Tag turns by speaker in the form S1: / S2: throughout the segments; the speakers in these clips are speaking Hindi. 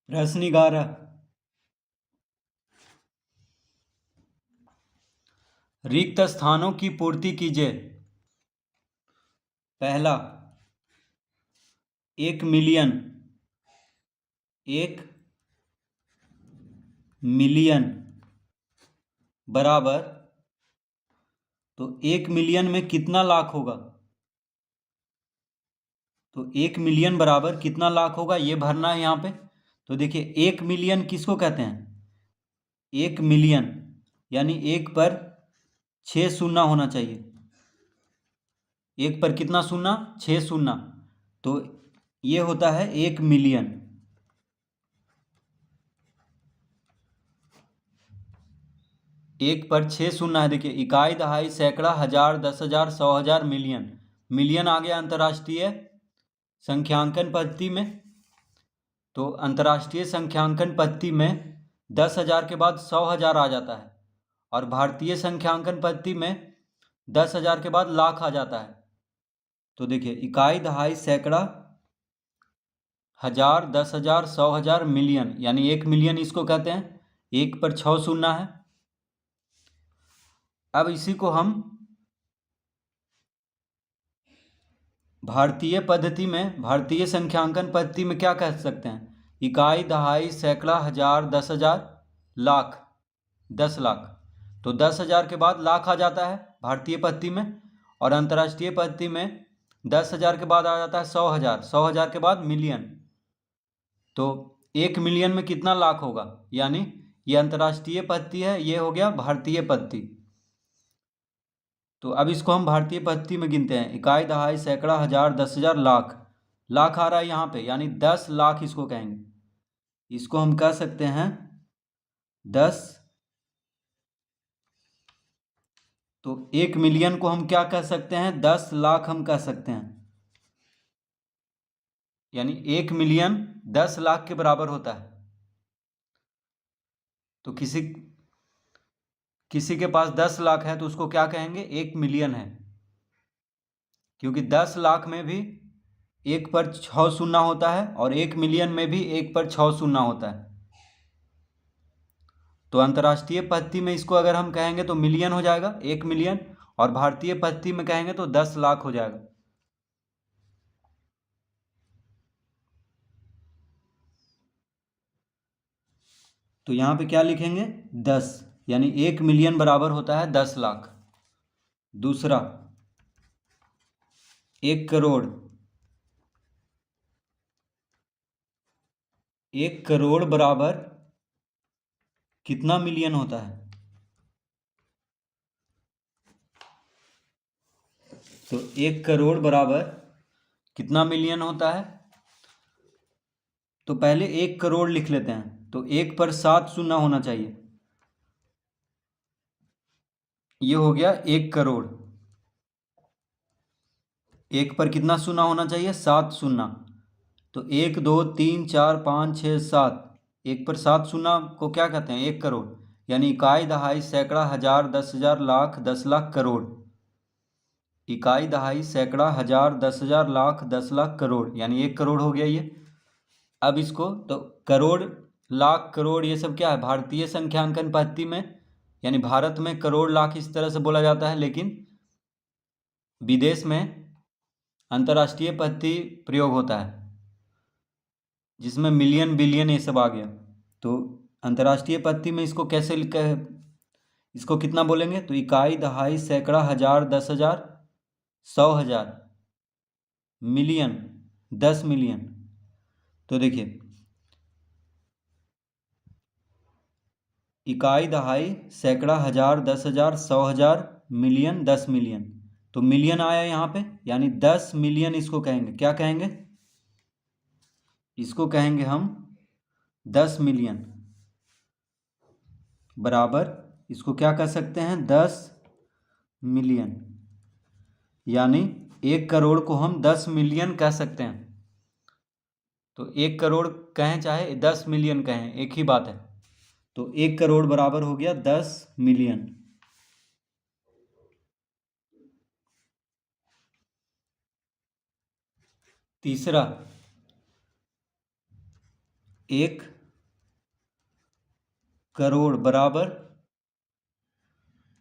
S1: प्रश्न 11। रिक्त स्थानों की पूर्ति कीजिए। पहला, 1 मिलियन। 1 मिलियन बराबर, तो 1 मिलियन में कितना लाख होगा? तो 1 मिलियन बराबर कितना लाख होगा ये भरना है यहाँ पे। तो देखिए, 1 मिलियन किसको कहते हैं? 1 मिलियन यानी एक पर 6 शून्य होना चाहिए। एक पर कितना शून्य? 6 शून्य। तो ये होता है 1 मिलियन। एक पर 6 शून्य है। देखिए, इकाई, दहाई, सैकड़ा, हजार, 10,000, 100,000, मिलियन। मिलियन आ गया अंतर्राष्ट्रीय संख्यांकन पद्धति में। तो अंतर्राष्ट्रीय संख्यांकन पद्धति में 10,000 के बाद 100,000 आ जाता है, और भारतीय संख्यांकन पद्धति में 10,000 के बाद लाख आ जाता है। तो देखिए, इकाई, दहाई, सैकड़ा, हजार, 10,000, 100,000, मिलियन, यानी 1 मिलियन इसको कहते हैं। एक पर 6 शून्य है। अब इसी को हम भारतीय पद्धति में, भारतीय संख्यांकन पद्धति में क्या कह सकते हैं? इकाई, दहाई, सैकड़ा, हजार, 10,000, लाख, 10 लाख। तो 10,000 के बाद लाख आ जाता है भारतीय पद्धति में, और अंतर्राष्ट्रीय पद्धति में 10,000 के बाद आ जाता है 100,000, 100,000 के बाद मिलियन। तो 1 मिलियन में कितना लाख होगा? यानी ये अंतर्राष्ट्रीय पद्धति है, ये हो गया भारतीय पद्धति। तो अब इसको हम भारतीय पद्धति में गिनते हैं। इकाई, दहाई, सैकड़ा, हजार, 10,000, लाख। लाख आ रहा है यहाँ पे, यानी 10 लाख इसको कहेंगे। इसको हम कह सकते हैं 10। तो 1 मिलियन को हम क्या कह सकते हैं? 10 लाख हम कह सकते हैं। यानी 1 मिलियन 10 लाख के बराबर होता है। तो किसी के पास 10 लाख है तो उसको क्या कहेंगे? 1 मिलियन है। क्योंकि 10 लाख में भी एक पर 6 शून्य होता है, और 1 मिलियन में भी एक पर 6 शून्य होता है। तो अंतर्राष्ट्रीय पद्धति में इसको अगर हम कहेंगे तो मिलियन हो जाएगा, 1 मिलियन, और भारतीय पद्धति में कहेंगे तो 10 लाख हो जाएगा। तो यहाँ पे क्या लिखेंगे? 10, यानी 1 मिलियन बराबर होता है 10 लाख। दूसरा, 1 करोड़। 1 करोड़ बराबर कितना मिलियन होता है? तो 1 करोड़ बराबर कितना मिलियन होता है? तो पहले 1 करोड़ लिख लेते हैं। तो एक पर 7 शून्य होना चाहिए। ये हो गया 1 करोड़। एक पर कितना शून्य होना चाहिए? 7 शून्य। तो 1, 2, 3, 4, 5, 6, 7। एक पर 7 शून्य को क्या कहते हैं? 1 करोड़। यानी इकाई, दहाई, सैकड़ा, हजार, 10,000, लाख, 10 लाख, करोड़। इकाई, दहाई, सैकड़ा, हजार, 10,000, लाख, 10 लाख, करोड़, यानी 1 करोड़ हो गया ये। अब इसको तो करोड़, लाख, करोड़, ये सब क्या है? भारतीय संख्यांकन पद्धति में, यानी भारत में करोड़, लाख इस तरह से बोला जाता है, लेकिन विदेश में अंतर्राष्ट्रीय पद्धति प्रयोग होता है जिसमें मिलियन, बिलियन ये सब आ गया। तो अंतर्राष्ट्रीय पद्धति में इसको कैसे इसको कितना बोलेंगे? तो इकाई, दहाई, सैकड़ा, हजार, 10,000, 100,000, मिलियन, 10 मिलियन। तो देखिए, इकाई, दहाई, सैकड़ा, हजार, 10,000, 100,000, मिलियन, 10 मिलियन। तो मिलियन आया यहाँ पे, यानी 10 मिलियन इसको कहेंगे। क्या कहेंगे? इसको कहेंगे हम 10 मिलियन बराबर, इसको क्या कर सकते हैं? 10 मिलियन। यानी 1 करोड़ को हम 10 मिलियन कह सकते हैं। तो 1 करोड़ कहें चाहे 10 मिलियन कहें, एक ही बात है। तो 1 करोड़ बराबर हो गया 10 मिलियन। तीसरा, 1 करोड़ बराबर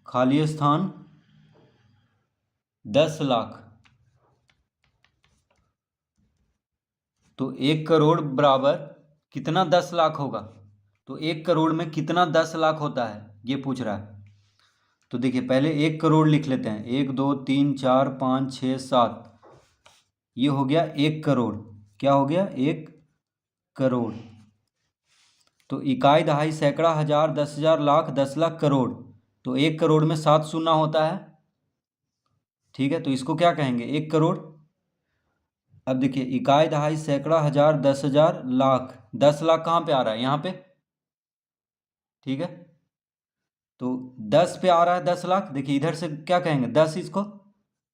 S1: खाली स्थान 10 लाख। तो 1 करोड़ बराबर कितना 10 लाख होगा? तो 1 करोड़ में कितना 10 लाख होता है ये पूछ रहा है। तो देखिए पहले 1 करोड़ लिख लेते हैं। 1 2 3 4 5 6 7, ये हो गया 1 करोड़। क्या हो गया? 1 करोड़। तो इकाई दहाई सैकड़ा हजार 10,000 लाख 10 लाख करोड़। तो 1 करोड़ में 7 शून्य होता है। ठीक है, तो इसको क्या कहेंगे? 1 करोड़। अब देखिए इकाई दहाई सैकड़ा हजार 10,000 लाख 10 लाख कहाँ पे आ रहा है? यहाँ पे। ठीक है, तो 10 पे आ रहा है 10 लाख। देखिए इधर से क्या कहेंगे? 10 इसको।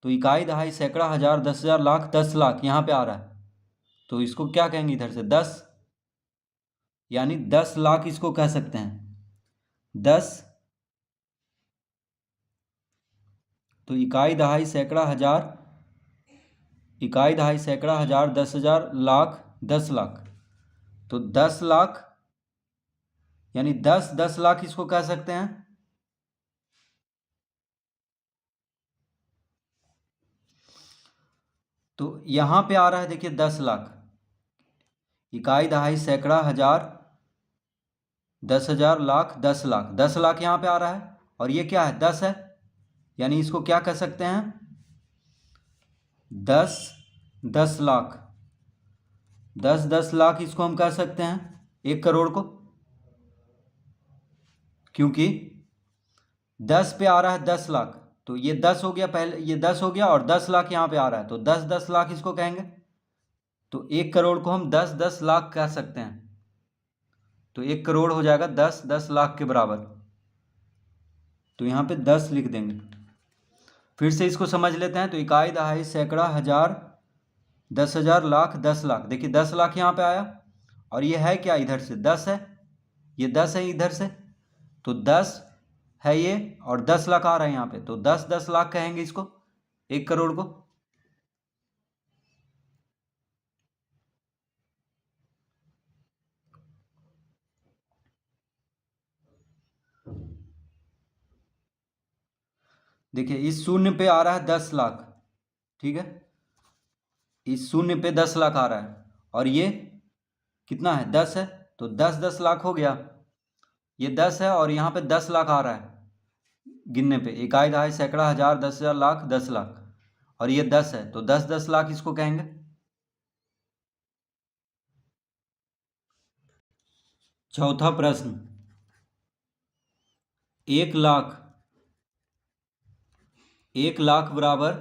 S1: तो इकाई दहाई सैकड़ा हजार 10,000 लाख 10 लाख यहाँ पे आ रहा है, तो इसको क्या कहेंगे? इधर से 10, यानी 10 लाख इसको कह सकते हैं। 10, तो इकाई दहाई सैकड़ा हजार, इकाई दहाई सैकड़ा हजार 10,000 लाख 10 लाख, तो 10 लाख यानी 10 लाख इसको कह सकते हैं। तो यहां पे आ रहा है देखिए 10 लाख। इकाई दहाई सैकड़ा हजार 10,000 लाख 10 लाख, 10 लाख यहां पे आ रहा है, और ये क्या है? 10 है, यानी इसको क्या कह सकते हैं? 10 लाख। 10 लाख इसको हम कह सकते हैं 1 करोड़ को, क्योंकि 10 पे आ रहा है 10 लाख। तो ये 10 हो गया, पहले ये 10 हो गया और 10 लाख यहाँ पे आ रहा है, तो 10 लाख इसको कहेंगे। तो 1 करोड़ को हम 10 लाख कह सकते हैं। तो 1 करोड़ हो जाएगा 10 लाख के बराबर। तो यहाँ पे 10 लिख देंगे। फिर से इसको समझ लेते हैं। तो इकाई दहाई सैकड़ा हजार 10,000 लाख 10 लाख, देखिए 10 लाख यहाँ पे आया, और ये है क्या? इधर से 10 है, ये 10 है इधर से, तो 10 है ये, और 10 लाख आ रहा है यहाँ पे, तो 10 लाख कहेंगे इसको, 1 करोड़ को। देखिए इस शून्य पे आ रहा है 10 लाख। ठीक है, इस शून्य पे 10 लाख आ रहा है, और ये कितना है? 10 है, तो 10 लाख हो गया। ये 10 है और यहाँ पे 10 लाख आ रहा है गिनने पे। इकाई दहाई सैकड़ा हजार 10,000 लाख 10 लाख, और ये 10 है, तो 10 लाख इसको कहेंगे। चौथा प्रश्न, 1 लाख, 1 लाख बराबर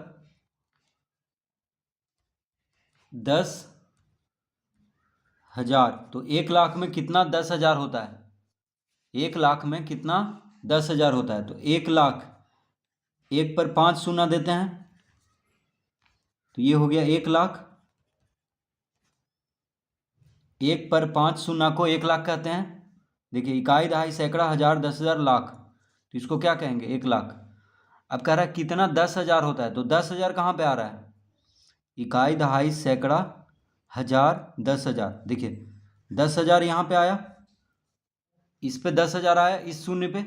S1: 10,000। तो 1 लाख में कितना 10,000 होता है? 1 लाख में कितना 10,000 होता है? तो 1 लाख, 1 पर 5 शून्य देते हैं, तो ये हो गया 1 लाख। 1 पर 5 शून्य को 1 लाख कहते हैं। देखिए इकाई दहाई सैकड़ा हजार 10,000 लाख, तो इसको क्या कहेंगे? 1 लाख। अब कह रहा है कितना 10,000 होता है, तो 10,000 कहाँ पे आ रहा है? इकाई दहाई सैकड़ा हजार 10,000, देखिए 10,000 यहाँ पे आया, इस पे 10,000 आया इस शून्य पे,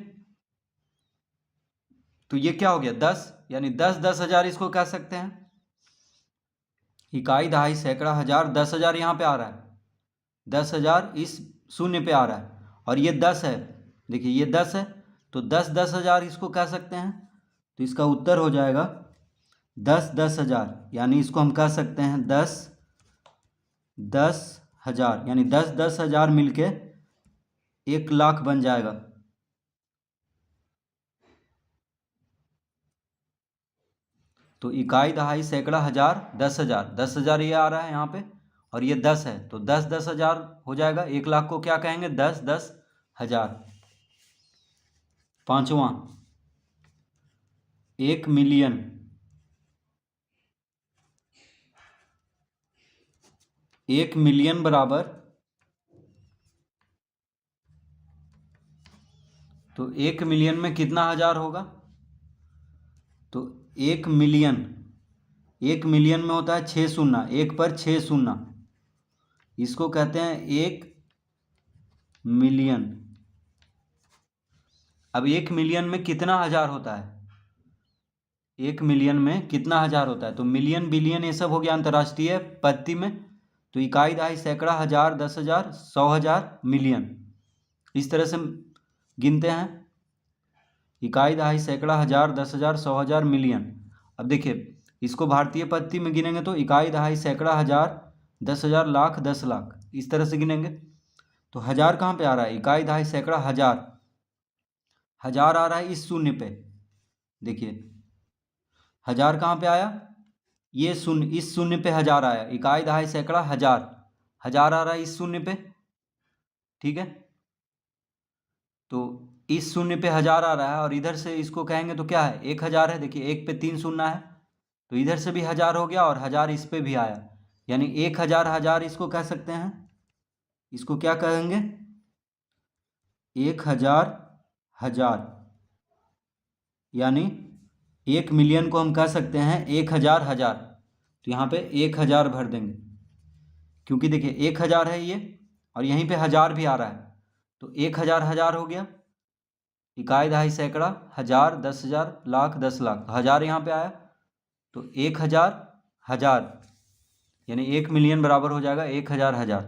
S1: तो ये क्या हो गया? 10, यानी 10,000 इसको कह सकते हैं। इकाई दहाई सैकड़ा हजार 10,000 यहाँ पे आ रहा है, 10,000 इस शून्य पे आ रहा है, और ये 10 है, देखिए ये 10 है, तो 10,000 इसको कह सकते हैं। तो इसका उत्तर हो जाएगा 10,000, यानी इसको हम कह सकते हैं 10,000, यानी 10,000 मिलके 1 लाख बन जाएगा। तो इकाई दहाई सैकड़ा हजार 10,000, 10,000 ये आ रहा है यहाँ पे, और ये 10 है, तो 10,000 हो जाएगा। 1 लाख को क्या कहेंगे? 10,000। पांचवा, 1 मिलियन, 1 मिलियन बराबर, तो 1 मिलियन में कितना हजार होगा? तो 1 मिलियन, 1 मिलियन में होता है 6 शून्य, 1 पर 6 शून्य, इसको कहते हैं 1 मिलियन। अब 1 मिलियन में कितना हज़ार होता है, 1 मिलियन में कितना हज़ार होता है, तो मिलियन बिलियन ये सब हो गया अंतर्राष्ट्रीय पद्धति में। तो इकाई दहाई सैकड़ा हज़ार 10,000 100,000 मिलियन, इस तरह से गिनते हैं। इकाई दहाई सैकड़ा हज़ार 10,000 100,000 मिलियन। अब देखिए इसको भारतीय पद्धति में गिनेंगे तो इकाई दहाई सैकड़ा हज़ार 10,000 लाख 10 लाख, इस तरह से गिनेंगे। तो हज़ार कहाँ पे आ रहा है, इकाई दहाई सैकड़ा हज़ार, हज़ार आ रहा है इस शून्य पे। देखिए हज़ार कहाँ पे आया, ये शून्य, इस शून्य पे हज़ार आया, इकाई दहाई सैकड़ा हज़ार, हज़ार आ रहा है इस शून्य पे, ठीक है। तो इस शून्य पे हज़ार आ रहा है और इधर से इसको कहेंगे तो क्या है, 1,000 है। देखिए 1 पे 3 शून्य है, तो इधर से भी हज़ार हो गया और हज़ार इस पे भी आया, यानी 1,000 हज़ार इसको कह सकते हैं। इसको क्या कहेंगे, 1,000 हज़ार, यानी 1 मिलियन को हम कह सकते हैं 1,000 हज़ार। तो यहाँ पे 1,000 भर देंगे, क्योंकि देखिए 1,000 है ये और यहीं पे हज़ार भी आ रहा है, तो 1,000 हज़ार हो गया। इकाई दहाई सैकड़ा हज़ार 10,000 लाख 10 लाख, तो हज़ार यहाँ पे आया, तो 1,000 हज़ार, यानी 1 मिलियन बराबर हो जाएगा 1,000 हज़ार।